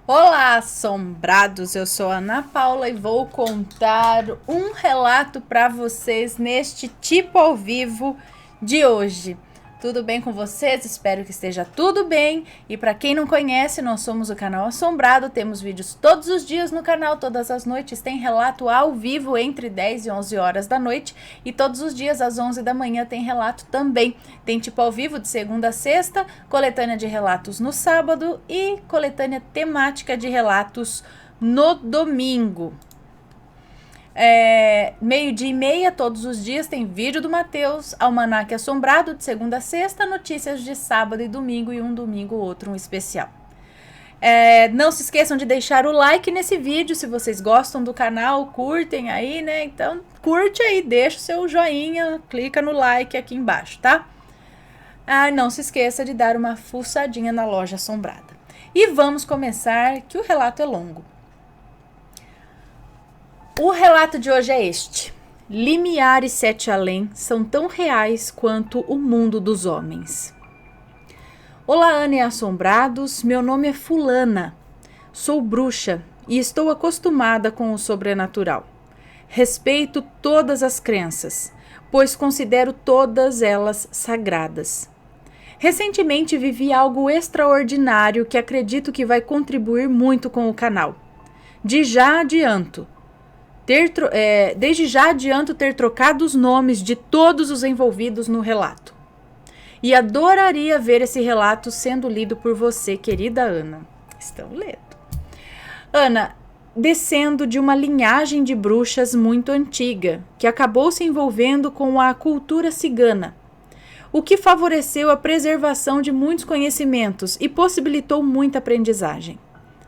Olá, assombrados! Eu sou a Ana Paula e vou contar um relato para vocês neste tipo ao vivo de hoje. Tudo bem com vocês? Espero que esteja tudo bem. E para quem não conhece, nós somos o canal Assombrado. Temos vídeos todos os dias no canal, todas as noites. Tem relato ao vivo entre 10 e 11 horas da noite. E todos os dias às 11 da manhã tem relato também. Tem tipo ao vivo de segunda a sexta, coletânea de relatos no sábado e coletânea temática de relatos no domingo. Meio-dia e meia, todos os dias, tem vídeo do Matheus, Almanaque Assombrado, de segunda a sexta, notícias de sábado e domingo, e um domingo outro, um especial. Não se esqueçam de deixar o like nesse vídeo, se vocês gostam do canal, curtem aí, né? Então, curte aí, deixa o seu joinha, clica no like aqui embaixo, tá? Não se esqueça de dar uma fuçadinha na loja assombrada. E vamos começar, que o relato é longo. O relato de hoje é este. Limiar e Sete Além são tão reais quanto o mundo dos homens. Olá, Ana e assombrados, meu nome é Fulana. Sou bruxa e estou acostumada com o sobrenatural. Respeito todas as crenças, pois considero todas elas sagradas. Recentemente vivi algo extraordinário que acredito que vai contribuir muito com o canal. Desde já adianto ter trocado os nomes de todos os envolvidos no relato. E adoraria ver esse relato sendo lido por você, querida Ana. Estão lendo. Ana, descendo de uma linhagem de bruxas muito antiga, que acabou se envolvendo com a cultura cigana, o que favoreceu a preservação de muitos conhecimentos e possibilitou muita aprendizagem.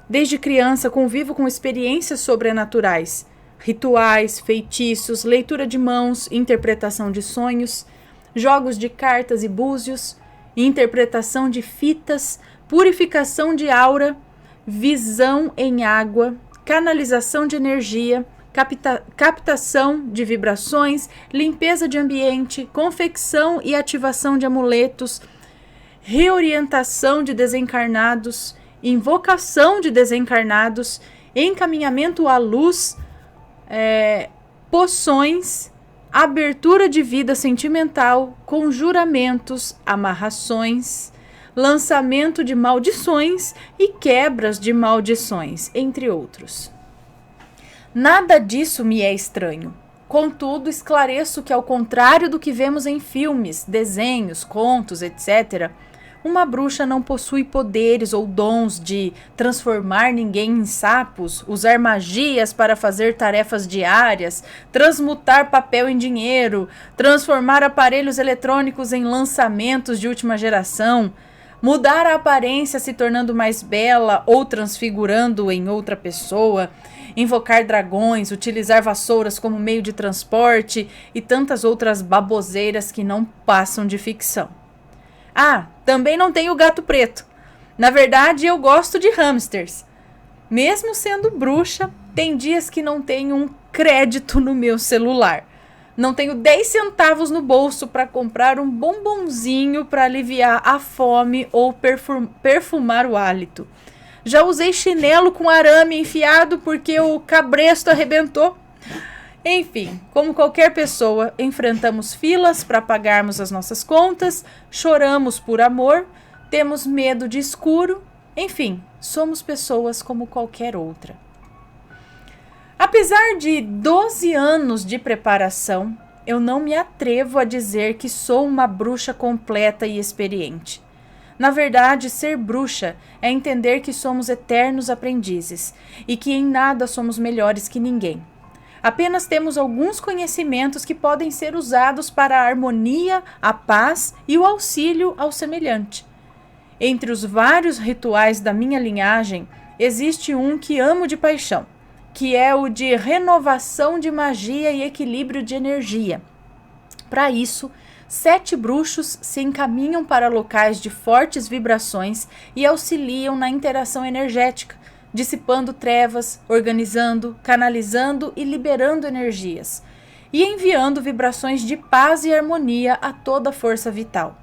Desde criança convivo com experiências sobrenaturais, rituais, feitiços, leitura de mãos, interpretação de sonhos, jogos de cartas e búzios, interpretação de fitas, purificação de aura, visão em água, canalização de energia, captação de vibrações, limpeza de ambiente, confecção e ativação de amuletos, reorientação de desencarnados, invocação de desencarnados, encaminhamento à luz, poções, abertura de vida sentimental, conjuramentos, amarrações, lançamento de maldições e quebras de maldições, entre outros. Nada disso me é estranho. Contudo, esclareço que, ao contrário do que vemos em filmes, desenhos, contos, etc., uma bruxa não possui poderes ou dons de transformar ninguém em sapos, usar magias para fazer tarefas diárias, transmutar papel em dinheiro, transformar aparelhos eletrônicos em lançamentos de última geração, mudar a aparência se tornando mais bela ou transfigurando em outra pessoa, invocar dragões, utilizar vassouras como meio de transporte e tantas outras baboseiras que não passam de ficção. Também não tenho gato preto. Na verdade, eu gosto de hamsters. Mesmo sendo bruxa, tem dias que não tenho um crédito no meu celular. Não tenho 10 centavos no bolso para comprar um bombonzinho para aliviar a fome ou perfumar o hálito. Já usei chinelo com arame enfiado porque o cabresto arrebentou. Enfim, como qualquer pessoa, enfrentamos filas para pagarmos as nossas contas, choramos por amor, temos medo de escuro, enfim, somos pessoas como qualquer outra. Apesar de 12 anos de preparação, eu não me atrevo a dizer que sou uma bruxa completa e experiente. Na verdade, ser bruxa é entender que somos eternos aprendizes e que em nada somos melhores que ninguém. Apenas temos alguns conhecimentos que podem ser usados para a harmonia, a paz e o auxílio ao semelhante. Entre os vários rituais da minha linhagem, existe um que amo de paixão, que é o de renovação de magia e equilíbrio de energia. Para isso, 7 bruxos se encaminham para locais de fortes vibrações e auxiliam na interação energética, dissipando trevas, organizando, canalizando e liberando energias, e enviando vibrações de paz e harmonia a toda a força vital.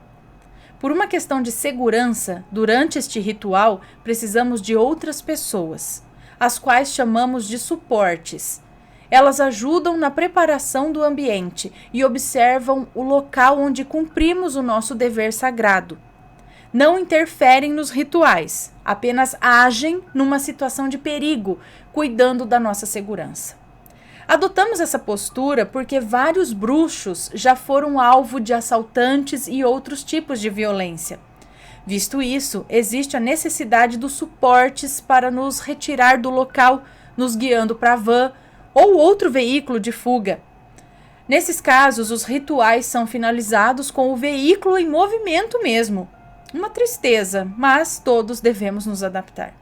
Por uma questão de segurança, durante este ritual, precisamos de outras pessoas, as quais chamamos de suportes. Elas ajudam na preparação do ambiente e observam o local onde cumprimos o nosso dever sagrado. Não interferem nos rituais, apenas agem numa situação de perigo, cuidando da nossa segurança. Adotamos essa postura porque vários bruxos já foram alvo de assaltantes e outros tipos de violência. Visto isso, existe a necessidade dos suportes para nos retirar do local, nos guiando para a van ou outro veículo de fuga. Nesses casos, os rituais são finalizados com o veículo em movimento mesmo. Uma tristeza, mas todos devemos nos adaptar.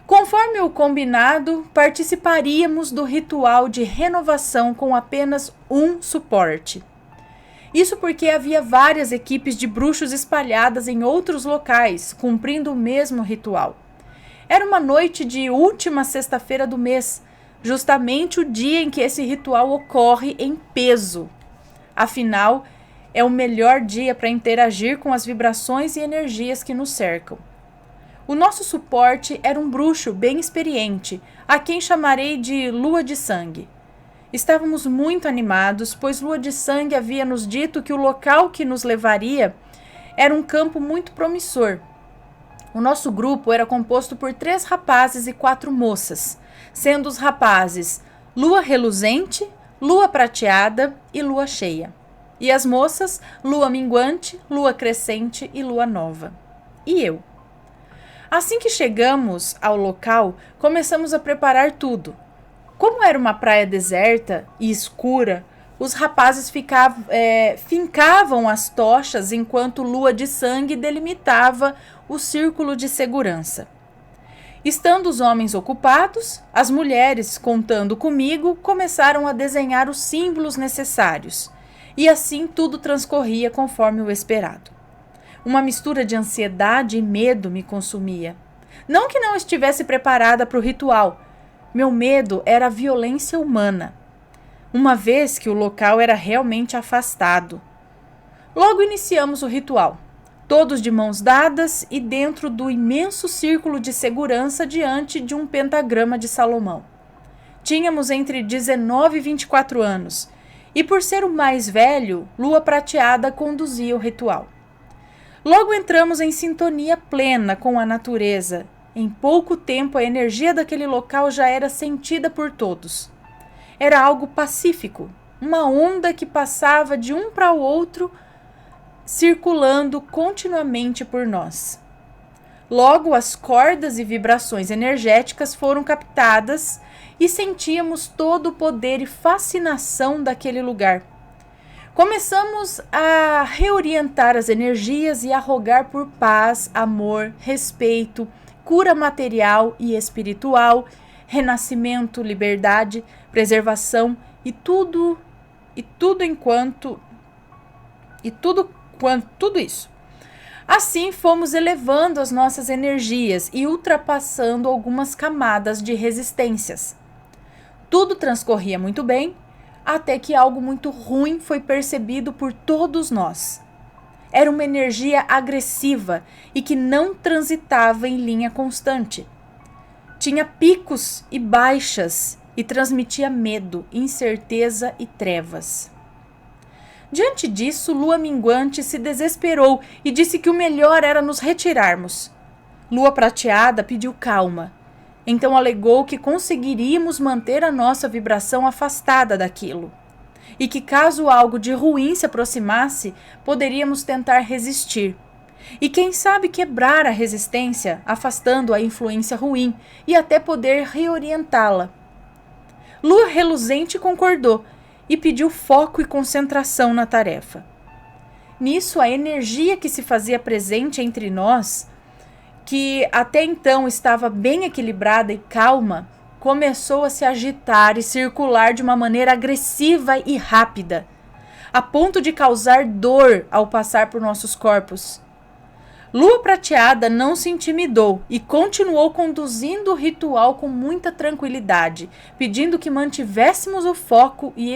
Conforme o combinado, participaríamos do ritual de renovação com apenas um suporte. Isso porque havia várias equipes de bruxos espalhadas em outros locais, cumprindo o mesmo ritual. Era uma noite de última sexta-feira do mês, justamente o dia em que esse ritual ocorre em peso. Afinal, é o melhor dia para interagir com as vibrações e energias que nos cercam. O nosso suporte era um bruxo bem experiente, a quem chamarei de Lua de Sangue. Estávamos muito animados, pois Lua de Sangue havia nos dito que o local que nos levaria era um campo muito promissor. O nosso grupo era composto por 3 rapazes e 4 moças, sendo os rapazes Lua Reluzente, Lua Prateada e Lua Cheia. E as moças, Lua Minguante, Lua Crescente e Lua Nova. E eu. Assim que chegamos ao local, começamos a preparar tudo. Como era uma praia deserta e escura, os rapazes fincavam as tochas enquanto Lua de Sangue delimitava o círculo de segurança. Estando os homens ocupados, as mulheres, contando comigo, começaram a desenhar os símbolos necessários. E assim tudo transcorria conforme o esperado. Uma mistura de ansiedade e medo me consumia. Não que não estivesse preparada para o ritual. Meu medo era a violência humana, uma vez que o local era realmente afastado. Logo iniciamos o ritual, todos de mãos dadas e dentro do imenso círculo de segurança diante de um pentagrama de Salomão. Tínhamos entre 19 e 24 anos, e por ser o mais velho, Lua Prateada conduzia o ritual. Logo entramos em sintonia plena com a natureza. Em pouco tempo, a energia daquele local já era sentida por todos. Era algo pacífico, uma onda que passava de um para o outro, circulando continuamente por nós. Logo, as cordas e vibrações energéticas foram captadas e sentíamos todo o poder e fascinação daquele lugar. Começamos a reorientar as energias e a rogar por paz, amor, respeito, cura material e espiritual, renascimento, liberdade, preservação e tudo isso. Assim fomos elevando as nossas energias e ultrapassando algumas camadas de resistências. Tudo transcorria muito bem, até que algo muito ruim foi percebido por todos nós. Era uma energia agressiva e que não transitava em linha constante. Tinha picos e baixas e transmitia medo, incerteza e trevas. Diante disso, Lua Minguante se desesperou e disse que o melhor era nos retirarmos. Lua Prateada pediu calma. Então alegou que conseguiríamos manter a nossa vibração afastada daquilo. E que caso algo de ruim se aproximasse, poderíamos tentar resistir. E quem sabe quebrar a resistência, afastando a influência ruim e até poder reorientá-la. Lua Reluzente concordou e pediu foco e concentração na tarefa. Nisso, a energia que se fazia presente entre nós, que até então estava bem equilibrada e calma, começou a se agitar e circular de uma maneira agressiva e rápida, a ponto de causar dor ao passar por nossos corpos. Lua Prateada não se intimidou e continuou conduzindo o ritual com muita tranquilidade, pedindo que mantivéssemos o foco e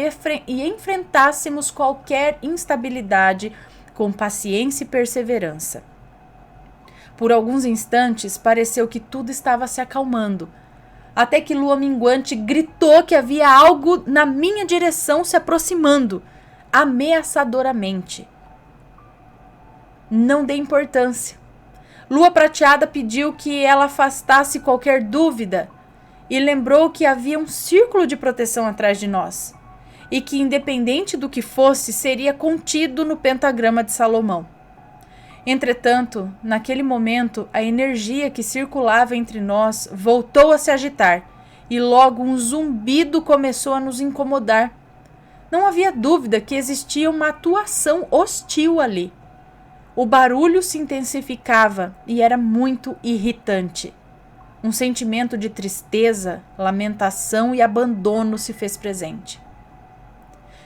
enfrentássemos qualquer instabilidade com paciência e perseverança. Por alguns instantes, pareceu que tudo estava se acalmando, até que Lua Minguante gritou que havia algo na minha direção se aproximando, ameaçadoramente. Não dei importância. Lua Prateada pediu que ela afastasse qualquer dúvida e lembrou que havia um círculo de proteção atrás de nós e que, independente do que fosse, seria contido no pentagrama de Salomão. Entretanto, naquele momento, a energia que circulava entre nós voltou a se agitar e logo um zumbido começou a nos incomodar. Não havia dúvida que existia uma atuação hostil ali. O barulho se intensificava e era muito irritante. Um sentimento de tristeza, lamentação e abandono se fez presente.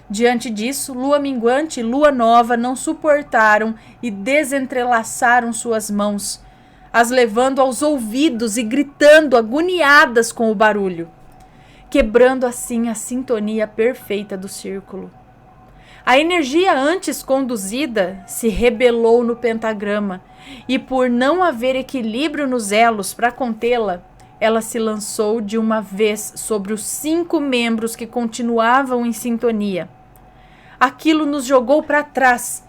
Diante disso, Lua Minguante e Lua Nova não suportaram e desentrelaçaram suas mãos, as levando aos ouvidos e gritando agoniadas com o barulho, quebrando assim a sintonia perfeita do círculo. A energia antes conduzida se rebelou no pentagrama e, por não haver equilíbrio nos elos para contê-la, ela se lançou de uma vez sobre os 5 membros que continuavam em sintonia. Aquilo nos jogou para trás.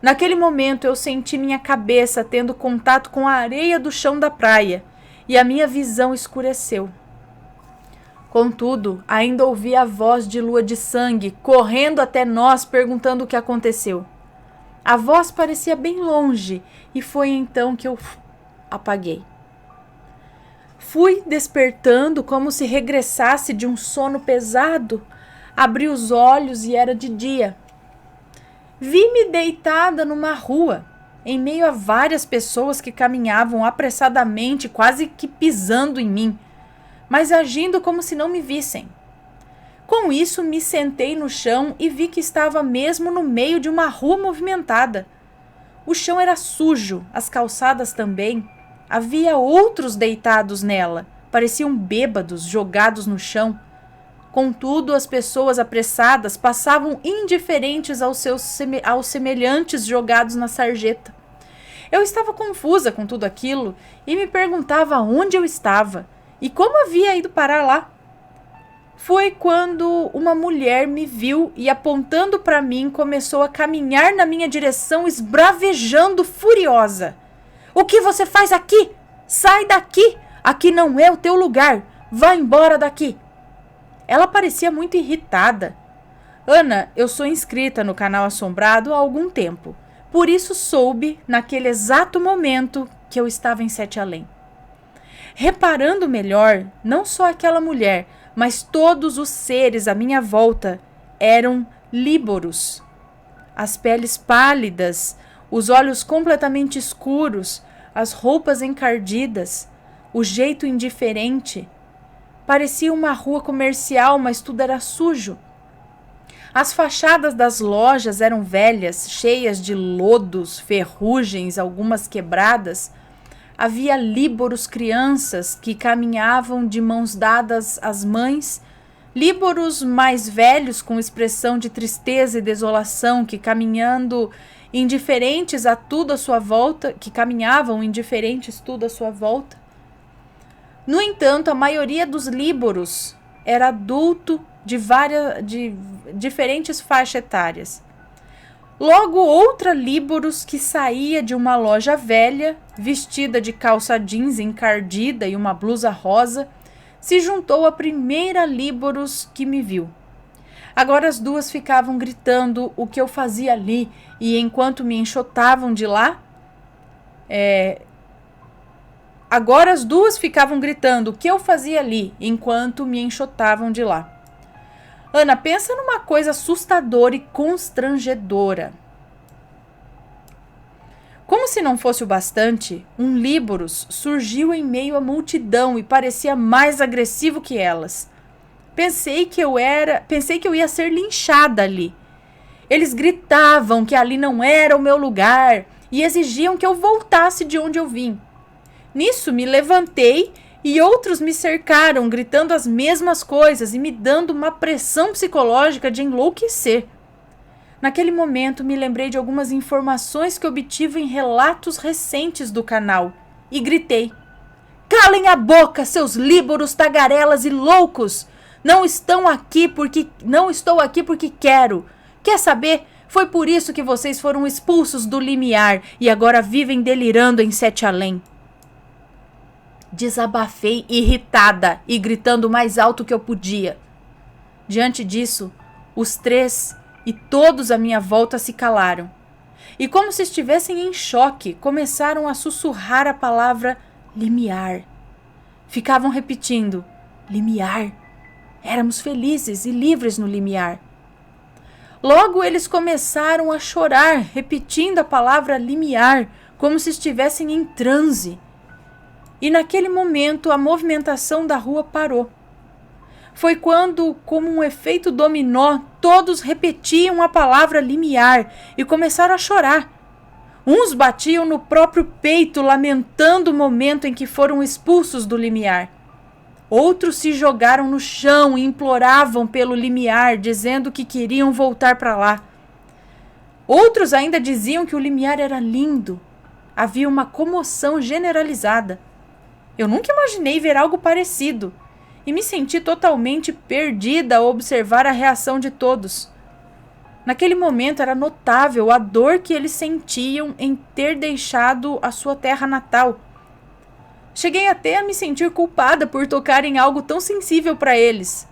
Naquele momento eu senti minha cabeça tendo contato com a areia do chão da praia e a minha visão escureceu. Contudo, ainda ouvi a voz de Lua de Sangue correndo até nós perguntando o que aconteceu. A voz parecia bem longe e foi então que eu apaguei. Fui despertando como se regressasse de um sono pesado. Abri os olhos e era de dia. Vi-me deitada numa rua, em meio a várias pessoas que caminhavam apressadamente, quase que pisando em mim, mas agindo como se não me vissem. Com isso, me sentei no chão e vi que estava mesmo no meio de uma rua movimentada. O chão era sujo, as calçadas também. Havia outros deitados nela, pareciam bêbados, jogados no chão. Contudo, as pessoas apressadas passavam indiferentes aos semelhantes jogados na sarjeta. Eu estava confusa com tudo aquilo e me perguntava onde eu estava e como havia ido parar lá. Foi quando uma mulher me viu e, apontando para mim, começou a caminhar na minha direção, esbravejando furiosa. "O que você faz aqui? Sai daqui! Aqui não é o teu lugar! Vá embora daqui!" Ela parecia muito irritada. Ana, eu sou inscrita no canal Assombrado há algum tempo. Por isso soube, naquele exato momento, que eu estava em Sete Além. Reparando melhor, não só aquela mulher, mas todos os seres à minha volta eram líboros. As peles pálidas, os olhos completamente escuros, as roupas encardidas, o jeito indiferente. Parecia uma rua comercial, mas tudo era sujo. As fachadas das lojas eram velhas, cheias de lodos, ferrugens, algumas quebradas. Havia líboros crianças que caminhavam de mãos dadas às mães, líboros mais velhos com expressão de tristeza e desolação que caminhavam indiferentes tudo à sua volta. No entanto, a maioria dos líboros era adulto de diferentes faixas etárias. Logo, outra líboros que saía de uma loja velha, vestida de calça jeans encardida e uma blusa rosa, se juntou à primeira líboros que me viu. Agora as duas ficavam gritando o que eu fazia ali e enquanto me enxotavam de lá... Agora as duas ficavam gritando o que eu fazia ali enquanto me enxotavam de lá. Ana, pensa numa coisa assustadora e constrangedora. Como se não fosse o bastante, um líboros surgiu em meio à multidão e parecia mais agressivo que elas. Pensei que eu ia ser linchada ali. Eles gritavam que ali não era o meu lugar e exigiam que eu voltasse de onde eu vim. Nisso me levantei e outros me cercaram, gritando as mesmas coisas e me dando uma pressão psicológica de enlouquecer. Naquele momento, me lembrei de algumas informações que obtive em relatos recentes do canal e gritei: calem a boca, seus líboros, tagarelas e loucos! Não estou aqui porque quero. Quer saber? Foi por isso que vocês foram expulsos do limiar e agora vivem delirando em Sete Além. Desabafei irritada e gritando o mais alto que eu podia. Diante disso, os três e todos à minha volta se calaram. E como se estivessem em choque, começaram a sussurrar a palavra limiar. Ficavam repetindo: limiar. Éramos felizes e livres no limiar. Logo eles começaram a chorar, repetindo a palavra limiar, como se estivessem em transe. E naquele momento a movimentação da rua parou. Foi quando, como um efeito dominó, todos repetiam a palavra limiar e começaram a chorar. Uns batiam no próprio peito, lamentando o momento em que foram expulsos do limiar. Outros se jogaram no chão e imploravam pelo limiar, dizendo que queriam voltar para lá. Outros ainda diziam que o limiar era lindo. Havia uma comoção generalizada. Eu nunca imaginei ver algo parecido e me senti totalmente perdida ao observar a reação de todos. Naquele momento era notável a dor que eles sentiam em ter deixado a sua terra natal. Cheguei até a me sentir culpada por tocar em algo tão sensível para eles.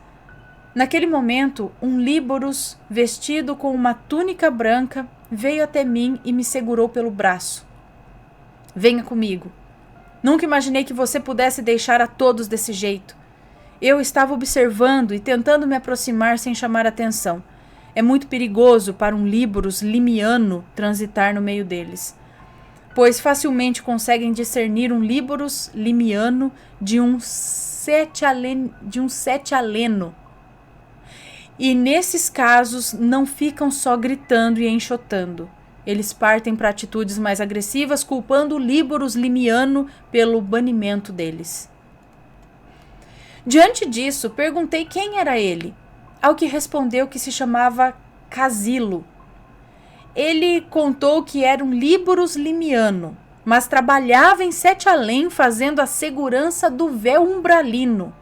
Naquele momento, um líboros, vestido com uma túnica branca, veio até mim e me segurou pelo braço. Venha comigo. Nunca imaginei que você pudesse deixar a todos desse jeito. Eu estava observando e tentando me aproximar sem chamar atenção. É muito perigoso para um líboros limiano transitar no meio deles, pois facilmente conseguem discernir um líboros limiano de um sete aleno. E nesses casos não ficam só gritando e enxotando. Eles partem para atitudes mais agressivas, culpando o líboros limiano pelo banimento deles. Diante disso, perguntei quem era ele, ao que respondeu que se chamava Casilo. Ele contou que era um líboros limiano, mas trabalhava em Sete Além fazendo a segurança do véu umbralino.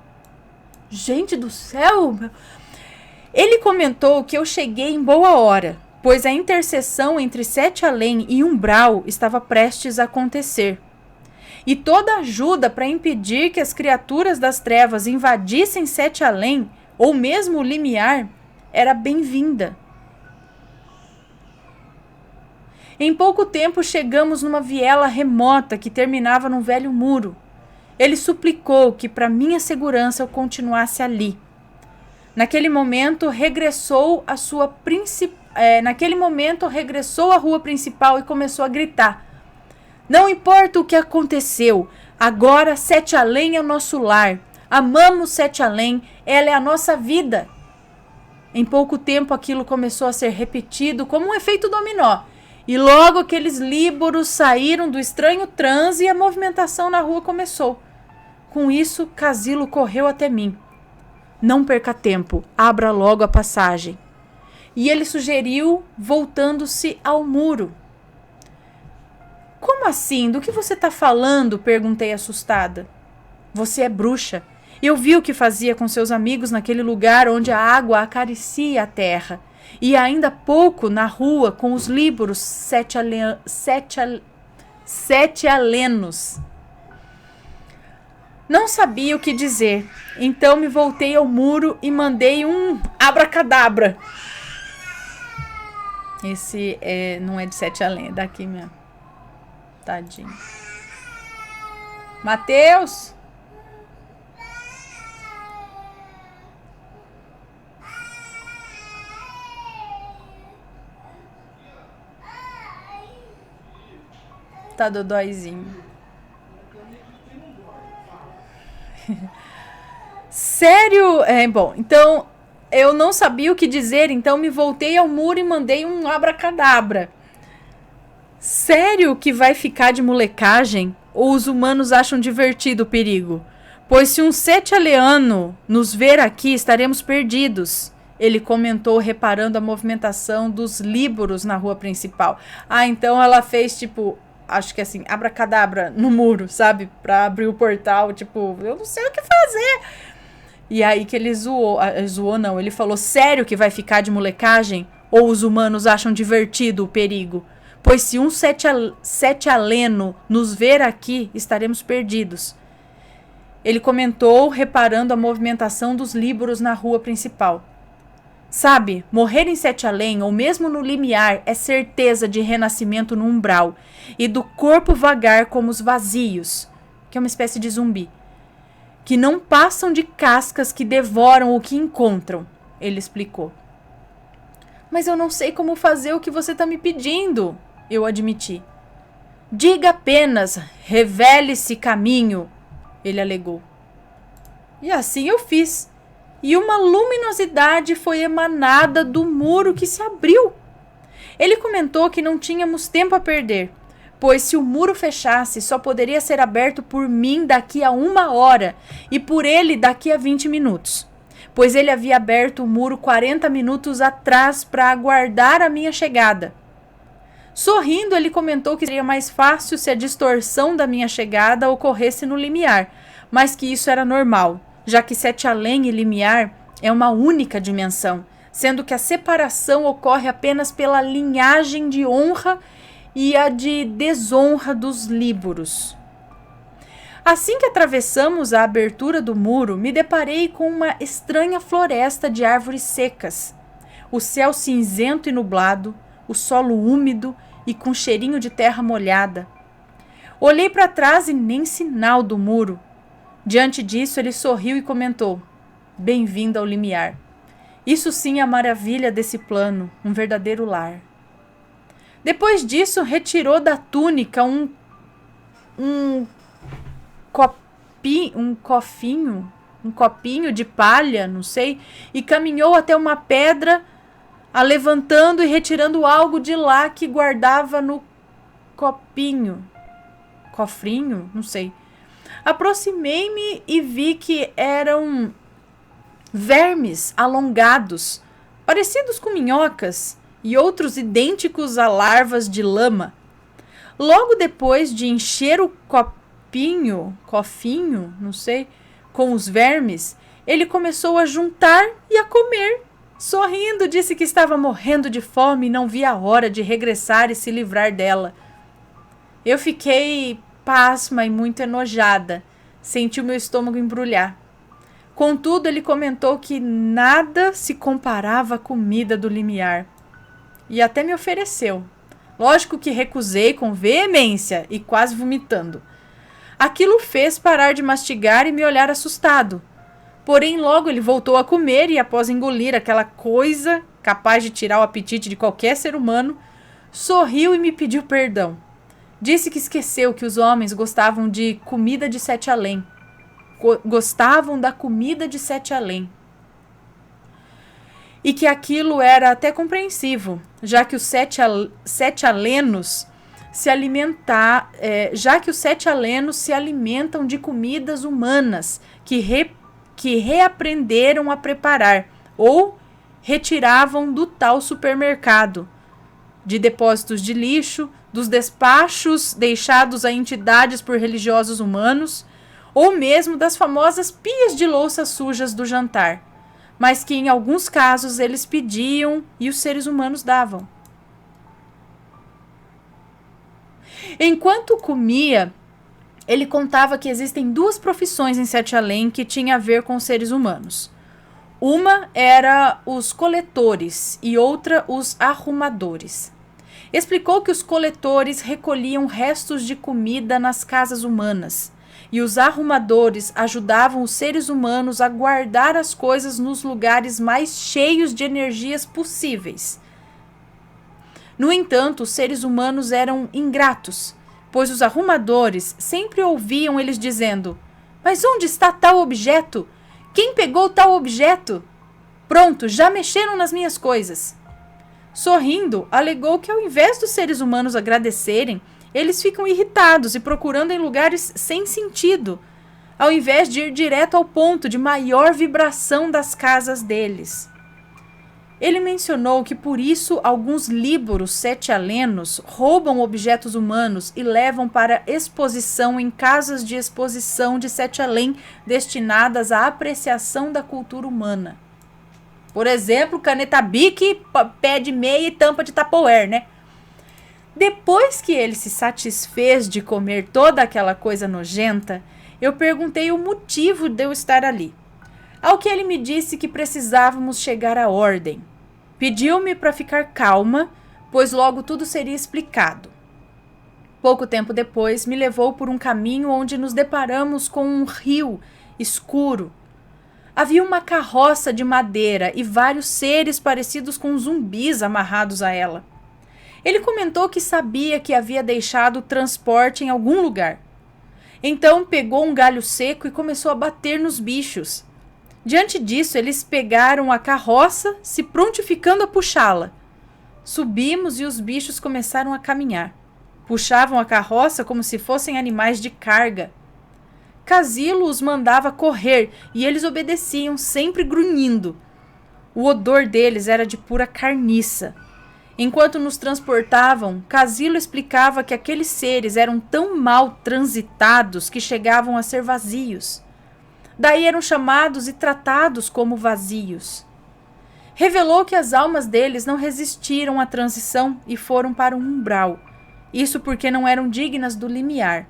Gente do céu! Ele comentou que eu cheguei em boa hora, pois a interseção entre Sete Além e Umbral estava prestes a acontecer. E toda ajuda para impedir que as criaturas das trevas invadissem Sete Além, ou mesmo o limiar, era bem-vinda. Em pouco tempo chegamos numa viela remota que terminava num velho muro. Ele suplicou que para minha segurança eu continuasse ali. Naquele momento regressou à rua principal e começou a gritar: não importa o que aconteceu, agora Sete Além é o nosso lar. Amamos Sete Além, ela é a nossa vida. Em pouco tempo aquilo começou a ser repetido como um efeito dominó. E logo aqueles líboros saíram do estranho transe e a movimentação na rua começou. Com isso, Casilo correu até mim. Não perca tempo, abra logo a passagem. E ele sugeriu, voltando-se ao muro. Como assim? Do que você está falando? Perguntei assustada. Você é bruxa. Eu vi o que fazia com seus amigos naquele lugar onde a água acaricia a terra. E ainda há pouco na rua com os líboros sete alenos. Não sabia o que dizer, então me voltei ao muro e mandei um abracadabra. Esse não é de Sete Além, é daqui mesmo. Tadinho. Mateus! Tá dodóizinho. Sério? Bom, então eu não sabia o que dizer, então me voltei ao muro e mandei um abracadabra. Sério que vai ficar de molecagem? Ou os humanos acham divertido o perigo? Pois se um sete aleano nos ver aqui, estaremos perdidos. Ele comentou, reparando a movimentação dos líboros na rua principal. Então ela fez, tipo, acho que assim, abracadabra no muro, sabe? Pra abrir o portal, tipo, eu não sei o que fazer. E aí que ele zoou não, ele falou, sério que vai ficar de molecagem? Ou os humanos acham divertido o perigo? Pois se um sete aleno nos ver aqui, estaremos perdidos. Ele comentou, reparando a movimentação dos líboros na rua principal. Sabe, morrer em Sete Além, ou mesmo no limiar, é certeza de renascimento no umbral, e do corpo vagar como os vazios, que é uma espécie de zumbi, que não passam de cascas que devoram o que encontram, ele explicou. Mas eu não sei como fazer o que você está me pedindo, eu admiti. Diga apenas, revele-se caminho, ele alegou. E assim eu fiz. E uma luminosidade foi emanada do muro que se abriu. Ele comentou que não tínhamos tempo a perder, pois se o muro fechasse, só poderia ser aberto por mim daqui a 1 hora e por ele daqui a 20 minutos, pois ele havia aberto o muro 40 minutos atrás para aguardar a minha chegada. Sorrindo, ele comentou que seria mais fácil se a distorção da minha chegada ocorresse no limiar, mas que isso era normal, já que Sete Além e limiar é uma única dimensão, sendo que a separação ocorre apenas pela linhagem de honra e a de desonra dos líboros. Assim que atravessamos a abertura do muro, me deparei com uma estranha floresta de árvores secas. O céu cinzento e nublado, o solo úmido e com cheirinho de terra molhada. Olhei para trás e nem sinal do muro. Diante disso, ele sorriu e comentou: bem-vindo ao limiar. Isso sim é a maravilha desse plano, um verdadeiro lar. Depois disso, retirou da túnica um copinho de palha, não sei, e caminhou até uma pedra, levantando e retirando algo de lá que guardava no cofrinho, não sei. Aproximei-me e vi que eram vermes alongados, parecidos com minhocas, e outros idênticos a larvas de lama. Logo depois de encher o cofinho, não sei, com os vermes, ele começou a juntar e a comer. Sorrindo, disse que estava morrendo de fome e não via a hora de regressar e se livrar dela. Eu fiquei pasma e muito enojada. Senti o meu estômago embrulhar. Contudo, ele comentou que nada se comparava à comida do limiar. E até me ofereceu. Lógico que recusei com veemência e quase vomitando. Aquilo fez parar de mastigar e me olhar assustado. Porém, logo ele voltou a comer e, após engolir aquela coisa capaz de tirar o apetite de qualquer ser humano, sorriu e me pediu perdão. Disse que esqueceu que os homens gostavam de comida de Sete Além. Gostavam da comida de Sete Além. E que aquilo era até compreensivo, já que os sete alenos se alimentam de comidas humanas que reaprenderam a preparar ou retiravam do tal supermercado, de depósitos de lixo, dos despachos deixados a entidades por religiosos humanos, ou mesmo das famosas pias de louças sujas do jantar, mas que em alguns casos eles pediam e os seres humanos davam. Enquanto comia, ele contava que existem 2 profissões em Sete Além que tinham a ver com os seres humanos. Uma era os coletores e outra os arrumadores. Explicou que os coletores recolhiam restos de comida nas casas humanas e os arrumadores ajudavam os seres humanos a guardar as coisas nos lugares mais cheios de energias possíveis. No entanto, os seres humanos eram ingratos, pois os arrumadores sempre ouviam eles dizendo: mas onde está tal objeto? Quem pegou tal objeto? Pronto, já mexeram nas minhas coisas. Sorrindo, alegou que ao invés dos seres humanos agradecerem, eles ficam irritados e procurando em lugares sem sentido, ao invés de ir direto ao ponto de maior vibração das casas deles. Ele mencionou que por isso alguns líboros sete-alenos roubam objetos humanos e levam para exposição em casas de exposição de Sete-Além destinadas à apreciação da cultura humana. Por exemplo, caneta Bic, pé de meia e tampa de Tupperware, né? Depois que ele se satisfez de comer toda aquela coisa nojenta, eu perguntei o motivo de eu estar ali. Ao que ele me disse que precisávamos chegar à ordem. Pediu-me para ficar calma, pois logo tudo seria explicado. Pouco tempo depois, me levou por um caminho onde nos deparamos com um rio escuro. Havia uma carroça de madeira e vários seres parecidos com zumbis amarrados a ela. Ele comentou que sabia que havia deixado o transporte em algum lugar. Então pegou um galho seco e começou a bater nos bichos. Diante disso, eles pegaram a carroça, se prontificando a puxá-la. Subimos e os bichos começaram a caminhar. Puxavam a carroça como se fossem animais de carga. Casilo os mandava correr e eles obedeciam, sempre grunhindo. O odor deles era de pura carniça. Enquanto nos transportavam, Casilo explicava que aqueles seres eram tão mal transitados que chegavam a ser vazios. Daí eram chamados e tratados como vazios. Revelou que as almas deles não resistiram à transição e foram para o umbral. Isso porque não eram dignas do limiar.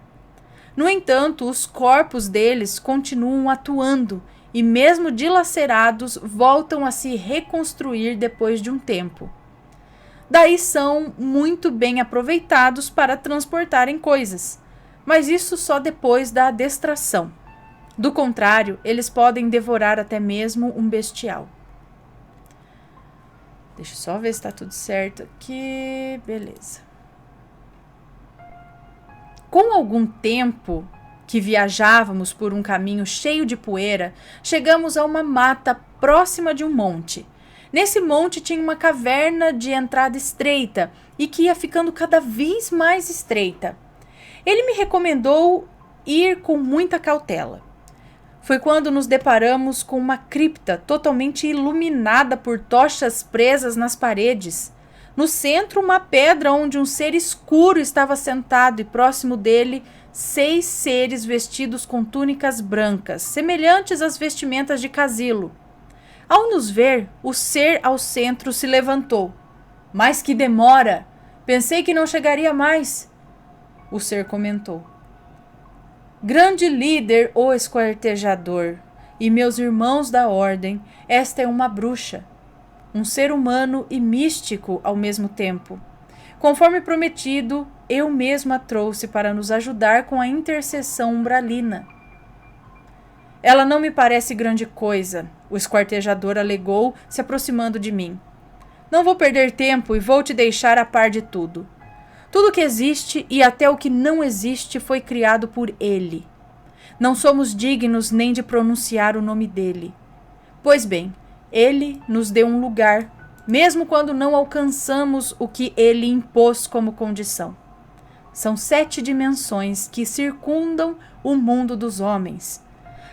No entanto, os corpos deles continuam atuando e, mesmo dilacerados, voltam a se reconstruir depois de um tempo. Daí são muito bem aproveitados para transportarem coisas, mas isso só depois da adestração. Do contrário, eles podem devorar até mesmo um bestial. Deixa eu só ver se está tudo certo aqui. Beleza. Com algum tempo que viajávamos por um caminho cheio de poeira, chegamos a uma mata próxima de um monte. Nesse monte tinha uma caverna de entrada estreita e que ia ficando cada vez mais estreita. Ele me recomendou ir com muita cautela. Foi quando nos deparamos com uma cripta totalmente iluminada por tochas presas nas paredes. No centro, uma pedra onde um ser escuro estava sentado e próximo dele, 6 seres vestidos com túnicas brancas, semelhantes às vestimentas de Casilo. Ao nos ver, o ser ao centro se levantou. Mas que demora! Pensei que não chegaria mais. O ser comentou. Grande líder, ó esquartejador, e meus irmãos da ordem, esta é uma bruxa, um ser humano e místico ao mesmo tempo. Conforme prometido, eu mesma a trouxe para nos ajudar com a intercessão umbralina. Ela não me parece grande coisa, o esquartejador alegou, se aproximando de mim. Não vou perder tempo e vou te deixar a par de tudo. Tudo que existe e até o que não existe foi criado por ele. Não somos dignos nem de pronunciar o nome dele. Pois bem, ele nos deu um lugar, mesmo quando não alcançamos o que ele impôs como condição. São 7 dimensões que circundam o mundo dos homens.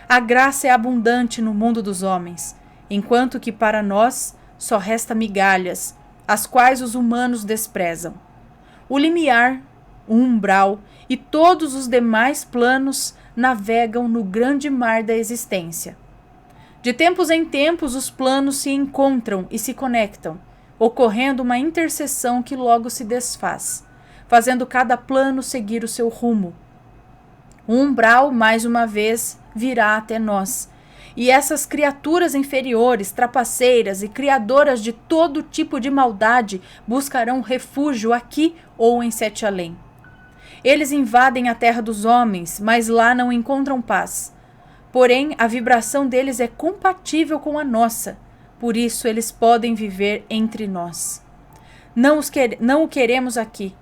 A graça é abundante no mundo dos homens, enquanto que para nós só resta migalhas, as quais os humanos desprezam. O limiar, o umbral e todos os demais planos navegam no grande mar da existência. De tempos em tempos, os planos se encontram e se conectam, ocorrendo uma interseção que logo se desfaz, fazendo cada plano seguir o seu rumo. O umbral, mais uma vez, virá até nós, e essas criaturas inferiores, trapaceiras e criadoras de todo tipo de maldade buscarão refúgio aqui ou em Sete-Além. Eles invadem a terra dos homens, mas lá não encontram paz. Porém, a vibração deles é compatível com a nossa, por isso eles podem viver entre nós. Não o queremos aqui.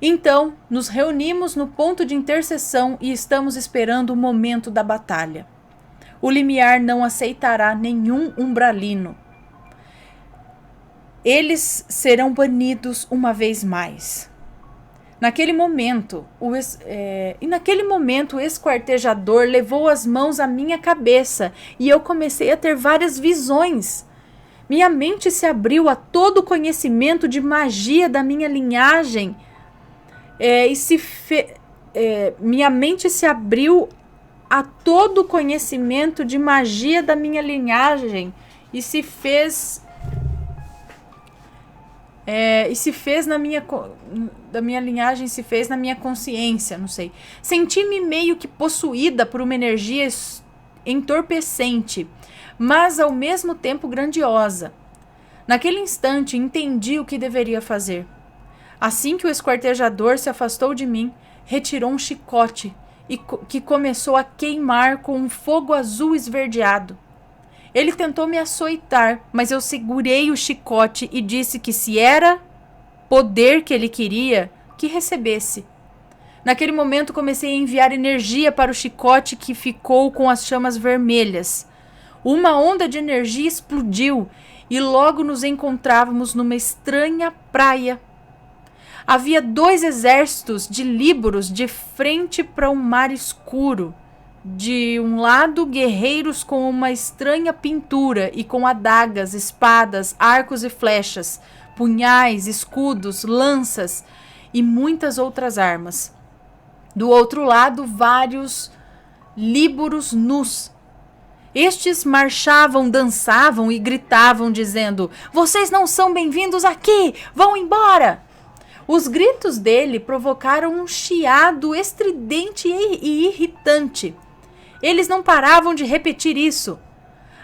Então, nos reunimos no ponto de interseção e estamos esperando o momento da batalha. O limiar não aceitará nenhum umbralino. Eles serão banidos uma vez mais. Naquele momento, o esquartejador levou as mãos à minha cabeça e eu comecei a ter várias visões. Minha mente se abriu a todo o conhecimento de magia da minha linhagem. Minha mente se abriu a todo o conhecimento de magia da minha linhagem e se fez na minha da minha linhagem, se fez na minha consciência, não sei. Senti-me meio que possuída por uma energia entorpecente, mas ao mesmo tempo grandiosa. Naquele instante entendi o que deveria fazer. Assim que o esquartejador se afastou de mim, retirou um chicote que começou a queimar com um fogo azul esverdeado. Ele tentou me açoitar, mas eu segurei o chicote e disse que se era poder que ele queria, que recebesse. Naquele momento comecei a enviar energia para o chicote, que ficou com as chamas vermelhas. Uma onda de energia explodiu e logo nos encontrávamos numa estranha praia. Havia 2 exércitos de líboros de frente para um mar escuro. De um lado, guerreiros com uma estranha pintura e com adagas, espadas, arcos e flechas, punhais, escudos, lanças e muitas outras armas. Do outro lado, vários líboros nus. Estes marchavam, dançavam e gritavam, dizendo: "Vocês não são bem-vindos aqui! Vão embora!" Os gritos dele provocaram um chiado estridente e irritante. Eles não paravam de repetir isso.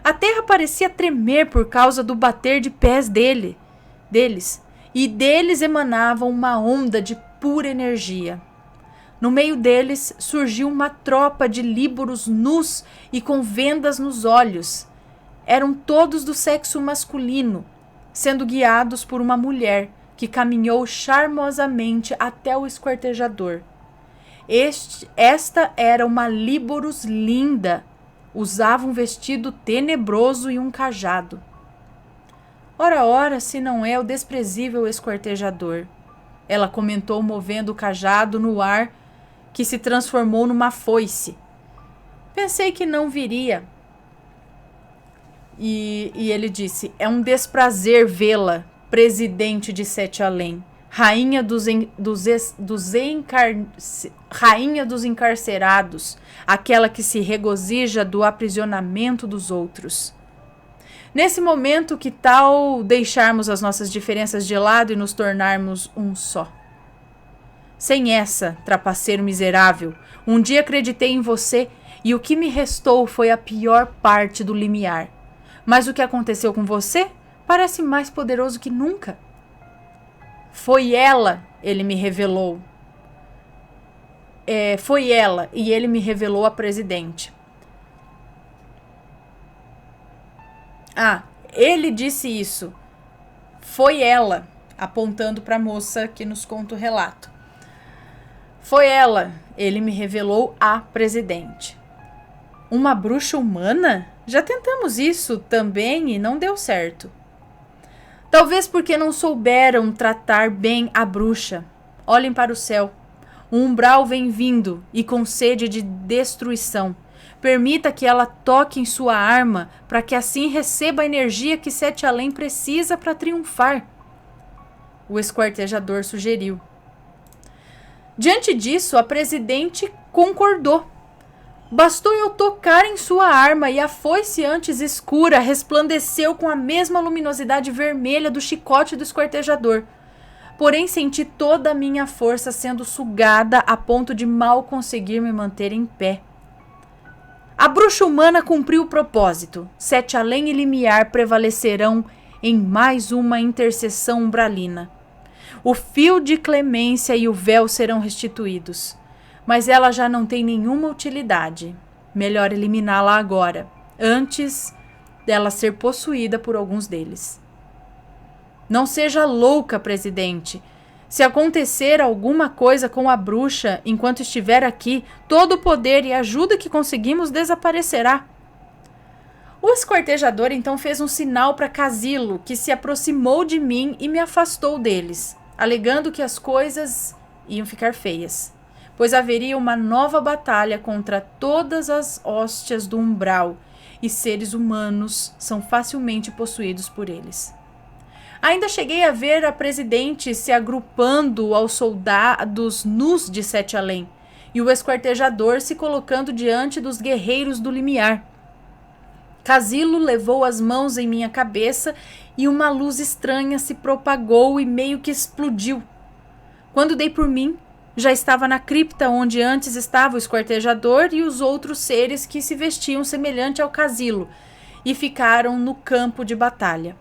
A terra parecia tremer por causa do bater de pés deles, e deles emanava uma onda de pura energia. No meio deles surgiu uma tropa de líboros nus e com vendas nos olhos. Eram todos do sexo masculino, sendo guiados por uma mulher que caminhou charmosamente até o esquartejador. Esta era uma líboros linda. Usava um vestido tenebroso e um cajado. Ora, se não é o desprezível esquartejador, ela comentou, movendo o cajado no ar, que se transformou numa foice. Pensei que não viria. E ele disse: "É um desprazer vê-la, presidente de Sete Além, rainha rainha dos encarcerados, aquela que se regozija do aprisionamento dos outros. Nesse momento, que tal deixarmos as nossas diferenças de lado e nos tornarmos um só? Sem essa, trapaceiro miserável, um dia acreditei em você e o que me restou foi a pior parte do limiar. Mas o que aconteceu com você parece mais poderoso que nunca." Foi ela, ele me revelou. Foi ela, e ele me revelou a presidente. Ele disse isso. Foi ela, apontando para a moça que nos conta o relato. Foi ela, ele me revelou a presidente. Uma bruxa humana? Já tentamos isso também e não deu certo. Talvez porque não souberam tratar bem a bruxa. Olhem para o céu. O umbral vem vindo e com sede de destruição. Permita que ela toque em sua arma para que assim receba a energia que Sete Além precisa para triunfar. O esquartejador sugeriu. Diante disso, a presidente concordou. Bastou eu tocar em sua arma e a foice antes escura resplandeceu com a mesma luminosidade vermelha do chicote do esquartejador. Porém, senti toda a minha força sendo sugada a ponto de mal conseguir me manter em pé. A bruxa humana cumpriu o propósito. Sete Além e Limiar prevalecerão em mais uma intercessão umbralina. O fio de clemência e o véu serão restituídos. Mas ela já não tem nenhuma utilidade. Melhor eliminá-la agora, antes dela ser possuída por alguns deles. Não seja louca, presidente. Se acontecer alguma coisa com a bruxa enquanto estiver aqui, todo o poder e ajuda que conseguimos desaparecerá. O esquartejador então fez um sinal para Casilo, que se aproximou de mim e me afastou deles, alegando que as coisas iam ficar feias, pois haveria uma nova batalha contra todas as hóstias do umbral, e seres humanos são facilmente possuídos por eles. Ainda cheguei a ver a presidente se agrupando aos soldados nus de Sete Além e o esquartejador se colocando diante dos guerreiros do limiar. Casilo levou as mãos em minha cabeça e uma luz estranha se propagou e meio que explodiu. Quando dei por mim, já estava na cripta onde antes estava o esquartejador e os outros seres que se vestiam semelhante ao Casilo e ficaram no campo de batalha.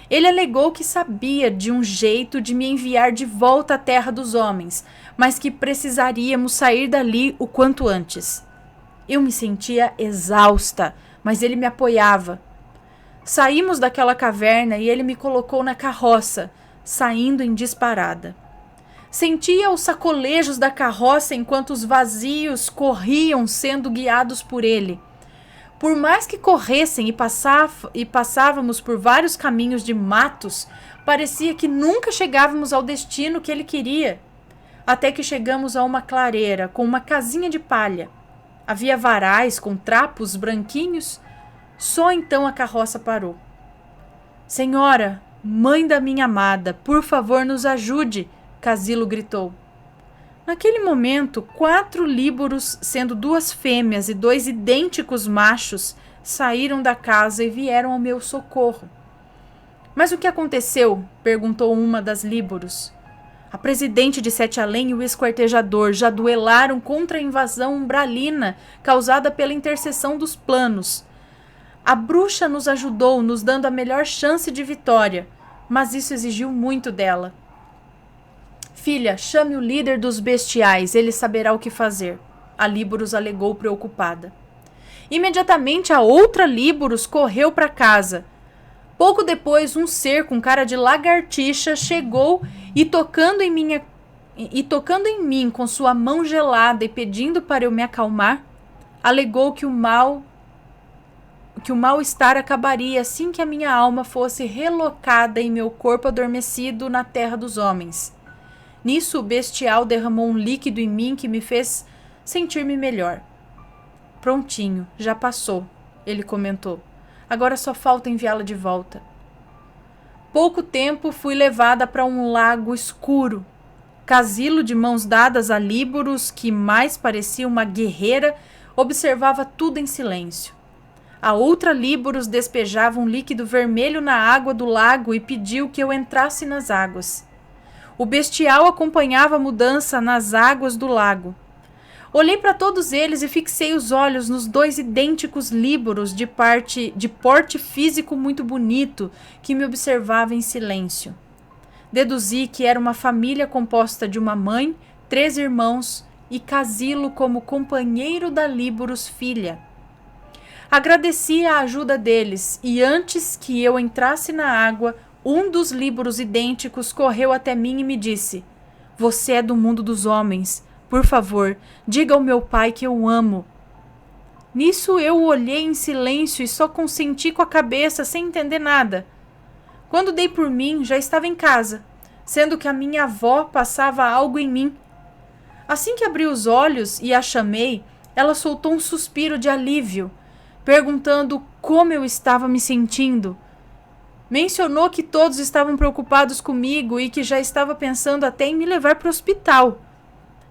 Ele alegou que sabia de um jeito de me enviar de volta à terra dos homens, mas que precisaríamos sair dali o quanto antes. Eu me sentia exausta, mas ele me apoiava. Saímos daquela caverna e ele me colocou na carroça, saindo em disparada. Sentia os sacolejos da carroça enquanto os vazios corriam sendo guiados por ele. Por mais que corressem e passávamos por vários caminhos de matos, parecia que nunca chegávamos ao destino que ele queria. Até que chegamos a uma clareira com uma casinha de palha. Havia varais com trapos branquinhos. Só então a carroça parou. Senhora, mãe da minha amada, por favor nos ajude, Casilo gritou. Naquele momento, 4 líburos, sendo 2 fêmeas e 2 idênticos machos, saíram da casa e vieram ao meu socorro. Mas o que aconteceu? Perguntou uma das líburos. A presidente de Sete Além e o esquartejador já duelaram contra a invasão umbralina causada pela intercessão dos planos. A bruxa nos ajudou, nos dando a melhor chance de vitória, mas isso exigiu muito dela. Filha, chame o líder dos bestiais, ele saberá o que fazer. A Líburos alegou preocupada. Imediatamente a outra Líburos correu para casa. Pouco depois, um ser com cara de lagartixa chegou e tocando em mim com sua mão gelada e pedindo para eu me acalmar, alegou que o mal-estar acabaria assim que a minha alma fosse relocada em meu corpo adormecido na terra dos homens. Nisso, o bestial derramou um líquido em mim que me fez sentir-me melhor. Prontinho, já passou, ele comentou. Agora só falta enviá-la de volta. Pouco tempo fui levada para um lago escuro. Casilo, de mãos dadas a Líburos, que mais parecia uma guerreira, observava tudo em silêncio. A outra Líburos despejava um líquido vermelho na água do lago e pediu que eu entrasse nas águas. O bestial acompanhava a mudança nas águas do lago. Olhei para todos eles e fixei os olhos nos 2 idênticos líburos de porte físico muito bonito que me observava em silêncio. Deduzi que era uma família composta de uma mãe, 3 irmãos e Casilo como companheiro da Líburos filha. Agradeci a ajuda deles e antes que eu entrasse na água, um dos líburos idênticos correu até mim e me disse: Você é do mundo dos homens. Por favor, diga ao meu pai que eu o amo. Nisso eu olhei em silêncio e só consenti com a cabeça sem entender nada. Quando dei por mim, já estava em casa, sendo que a minha avó passava algo em mim. Assim que abri os olhos e a chamei, ela soltou um suspiro de alívio, perguntando como eu estava me sentindo. Mencionou que todos estavam preocupados comigo e que já estava pensando até em me levar para o hospital.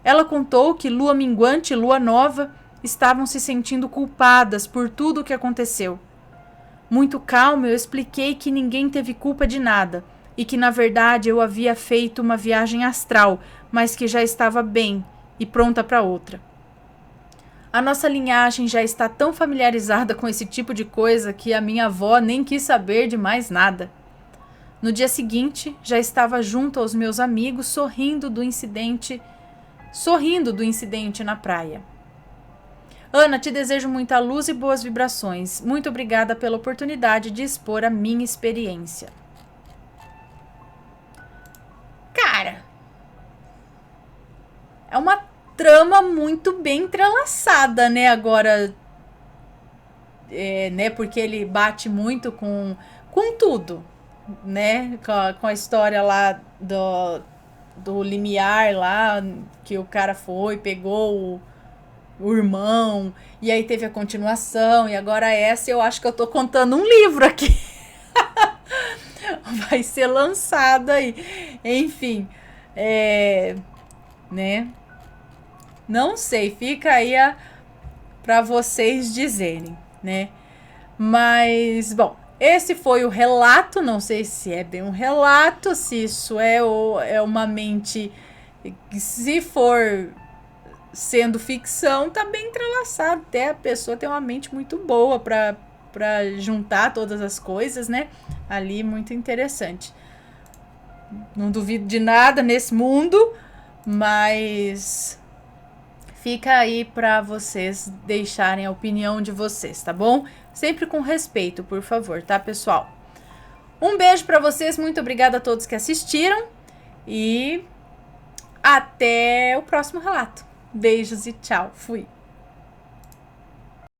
Ela contou que Lua Minguante e Lua Nova estavam se sentindo culpadas por tudo o que aconteceu. Muito calma, eu expliquei que ninguém teve culpa de nada e que, na verdade, eu havia feito uma viagem astral, mas que já estava bem e pronta para outra. A nossa linhagem já está tão familiarizada com esse tipo de coisa que a minha avó nem quis saber de mais nada. No dia seguinte, já estava junto aos meus amigos, sorrindo do incidente na praia. Ana, te desejo muita luz e boas vibrações. Muito obrigada pela oportunidade de expor a minha experiência. Cara, é uma trama muito bem entrelaçada, né? Agora, né? Porque ele bate muito com tudo, né? Com a história lá do limiar lá, que o cara pegou o irmão, e aí teve a continuação, e agora essa eu acho que eu tô contando um livro aqui. Vai ser lançado aí. Enfim, né? Não sei, fica aí para vocês dizerem, né? Mas, bom, esse foi o relato. Não sei se é bem um relato, se isso é uma mente. Se for sendo ficção, tá bem entrelaçado. Até a pessoa tem uma mente muito boa para juntar todas as coisas, né? Ali, muito interessante. Não duvido de nada nesse mundo, mas fica aí para vocês deixarem a opinião de vocês, tá bom? Sempre com respeito, por favor, tá, pessoal? Um beijo para vocês, muito obrigada a todos que assistiram e até o próximo relato. Beijos e tchau, fui!